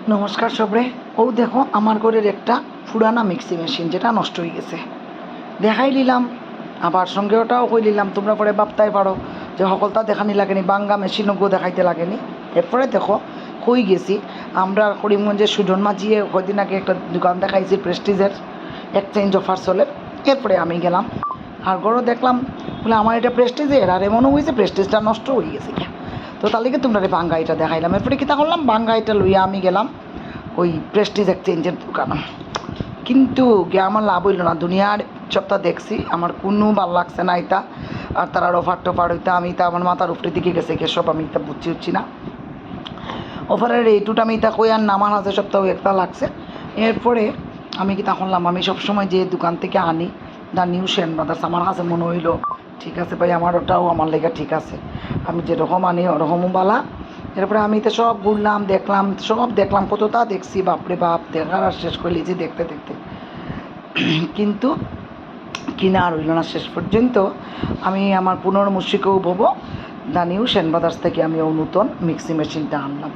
নমস্কার সবরে। ও দেখো আমার ঘরের একটা পুরানা মিক্সি মেশিন যেটা নষ্ট হয়ে গেছে, দেখাই নিলাম। আবার সঙ্গে ওটাও কই নিলাম, তোমরা পরে ভাবতেই পারো যে সকলটা দেখানি লাগেনি, বাঙ্গা মেশিনও দেখাইতে লাগেনি। এরপরে দেখো কই গেছি আমরা করিমগঞ্জের সুজন মাঝিয়ে কদিন আগে একটা দোকান দেখাইছি প্রেস্টিজের, এক্সচেঞ্জ অফার চলে। এরপরে আমি গেলাম আর গড়ও দেখলাম, বলে আমার এটা প্রেস্টিজের, আর এমনও হয়েছে প্রেস্টিজটা নষ্ট হয়ে গেছে। তো তার লিগে তোমরা বাঙ্গা এটা দেখাইলাম। এরপরে কী তা করলাম, বাঙ্গা এটা লইয়া আমি গেলাম ওই প্রেস্টিজ এক্সচেঞ্জের দোকানে। কিন্তু গিয়ে আমার লাভ হইল না, দুনিয়ার সপ্তাহ দেখছি, আমার কোনো ভাল লাগছে না এটা। আর তারা অফার টফার হইতা আমি তা আমার মাথার উপরে দিকে গেছে সব, আমি তা বুঝছি না অফারের এইটুটা আমি তা কই আর নামান আছে সপ্তাহ একটা লাগছে। এরপরে আমি কি তা করলাম, আমি সবসময় যে দোকান থেকে আনি দ্য নিউ সেন ব্রাদার্স, আমার কাছে মনে হইলো ঠিক আছে ভাই, আমার ওটাও আমার লেগে ঠিক আছে, আমি যেরকম আনি ওরকমও বালা। এরপরে আমি তো সব ঘুরলাম, দেখলাম, সব দেখলাম, কতটা দেখছি, বাপরে বাপ, দেখার আর শেষ করে লিছি দেখতে দেখতে। কিন্তু কিনা আর হইল না শেষ পর্যন্ত। আমি আমার পুনর্মুশিকেও ভবো দ্য নিউ সেন ব্রাদার্স থেকে আমি ও নূতন মিক্সি মেশিনটা আনলাম।